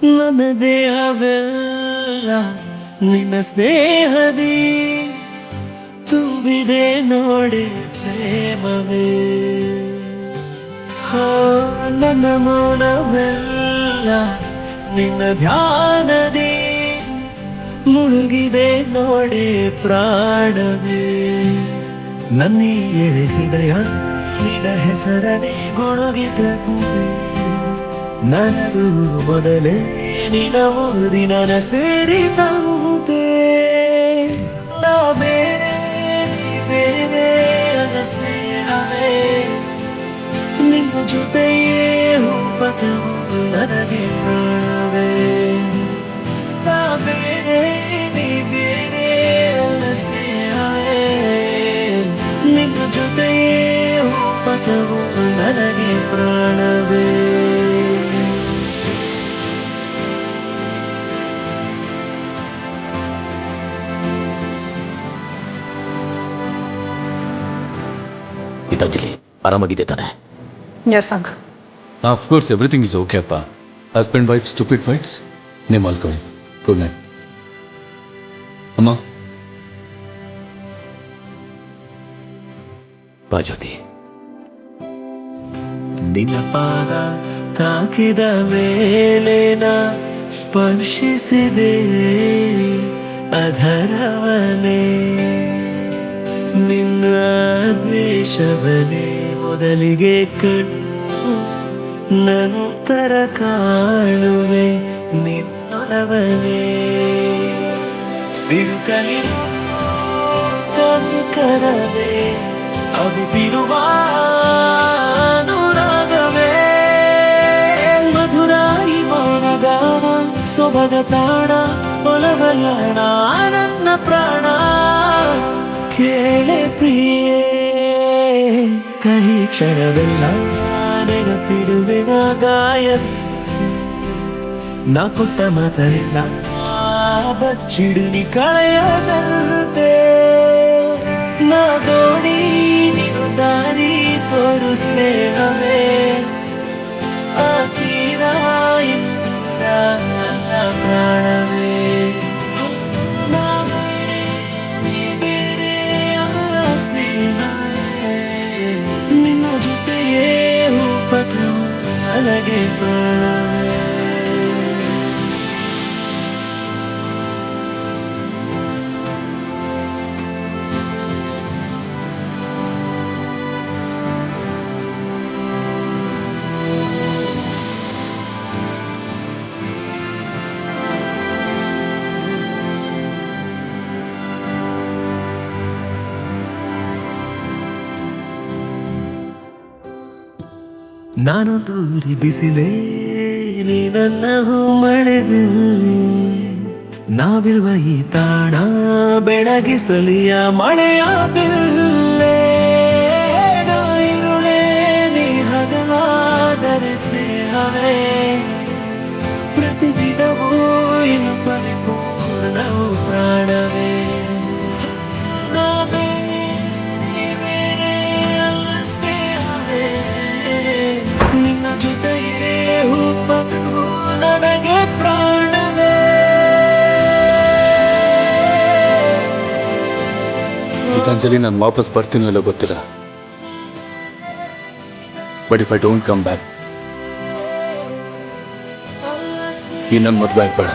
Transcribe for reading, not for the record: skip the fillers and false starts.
ನನ್ನ ದೇಹವೆಲ್ಲ ನಿನ್ನ ಸ್ನೇಹದಿ ತುಂಬಿದೆ ನೋಡಿ ಪ್ರೇಮವೇ. ಹೋ ನನ್ನ ಮೌನವೆಲ್ಲ ನಿನ್ನ ಧ್ಯಾನದಿ ಮುಳುಗಿದೆ ನೋಡಿ ಪ್ರಾಣವೇ. ನನ್ನ ಎಳೆ ಹೃದಯ ನಿನ್ನ ಹೆಸರನೇ ಗುಣಗಿತಂತೆ. ನನಗೂ ಮೊದಲೇ ನಿನ ಓದಿನ ಸೇರಿದಂತೆ. ನಾ ಬೇರೆ ನೀ ಬೇರೆ ನನ್ನ ಸ್ನೇಹವೇ. ನಿನ್ನ ಜೊತೆಯೇ ಹೋಪತವು ನನಗೆ ಪ್ರಾಣವೇ. ನಾ ಬೇರೆ ನೀ ಬೇರೆ ನನ್ನ ಸ್ನೇಹವೇ. ನಿನ್ನ ಜೊತೆಯೇ ಹೋಪತವು ನನಗೆ ಪ್ರಾಣವೇ. ಗೀತಾಂಜಲಿ ಆರಾಮಾಗಿದೆ ತಾನೆ? Yes, uncle. Of course, everything is okay, appa. Husband, wife, stupid fights. Name alcohol. Good night. Amma. ಬಾ ಜ್ಯೋತಿ. ನಿನ್ನ ಪಾದ ತಾಕಿದ ಮೇಲೇನ ಸ್ಪರ್ಶಿಸಿದೆ ಅಧರವನೇ. ನಿನ್ನ ದ್ವೇಷವನೇ ಮೊದಲಿಗೆ ಕಂಡು ನಂತರ ಕಾಣುವೆ ನಿನ್ನೊಲವನೇ. ಸಿಡುಕಲಿರು ಕನಿಕರವೇ ಅವಿತಿರುವ ಅನುರಾಗವೇ. ಮಧುರಾಯಿ ಮೌನಗಾನ ಸೊಬಗ ತಾಣ ಒಲವಯಾಣ ನನ್ನ ಪ್ರಾಣ. ಕೇಳೆ ಪ್ರಿಯೇ ಕಹಿ ಕ್ಷಣವೆಲ್ಲ ನೆನಪಿಡುವೆನ ಗಾಯ. ನಾ ಕೊಟ್ಟ ಮಾತಲ್ಲ ಬಚ್ಚಿಡು ನೀ ಕಳೆಯದಂತೆ. ನಾ ದೋಣಿ ನೀನು ದಾರಿ ತೋರು ಸ್ನೇಹವೇ. ಆ ತೀರ ಇಂದ ನನ್ನ ಪ್ರಾಣವೇ. ನಾ ಬೇರೆ ನೀ ಬೇರೆ ಆ ಸ್ನೇಹವೇ. ನಿನ್ನ ಜೊತೆಯೇ ಹೋಪತವು ನನಗೆ ಪ್ರಾಣವೇ. ನಾನು ದೂರಿ ಬಿಸಿಲೇ ನೀ ನನ್ನ ಮಳೆಬಿಲ್ಲೆ. ನಾವಿರುವ ಈ ತಾಣ ಬೆಳಗಿಸಲಿಯ ಮಳೆಯ ಬಿಲ್ಲೆ. ನಾ ಇರುಳೇ ನೀ ಹಗಲಾದರೆ ಸ್ನೇಹವೇ. ಪ್ರತಿದಿನವೂ ಇನ್ನು ಪರಿಪೂರ್ಣವು ಪ್ರಾಣವೇ. ನಾ ಬೇರೆ ನೀ ಬೇರೆ ಅಲ್ಲ ಸ್ನೇಹವೇ. ನಿನ್ನ ಜೊತೆಯೇ ಹೋಪತವು ನನಗೆ ಪ್ರಾಣವೇ. ಗೀತಾಂಜಲಿ, ನಾನು ವಾಪಸ್ ಬರ್ತೀನೋ ಇಲ್ಲೋ ಗೊತ್ತಿಲ್ಲ. But if I don't come back, ಈ ನನ್ನ ಮದುವೆ ಆಗ್ಬೇಡ.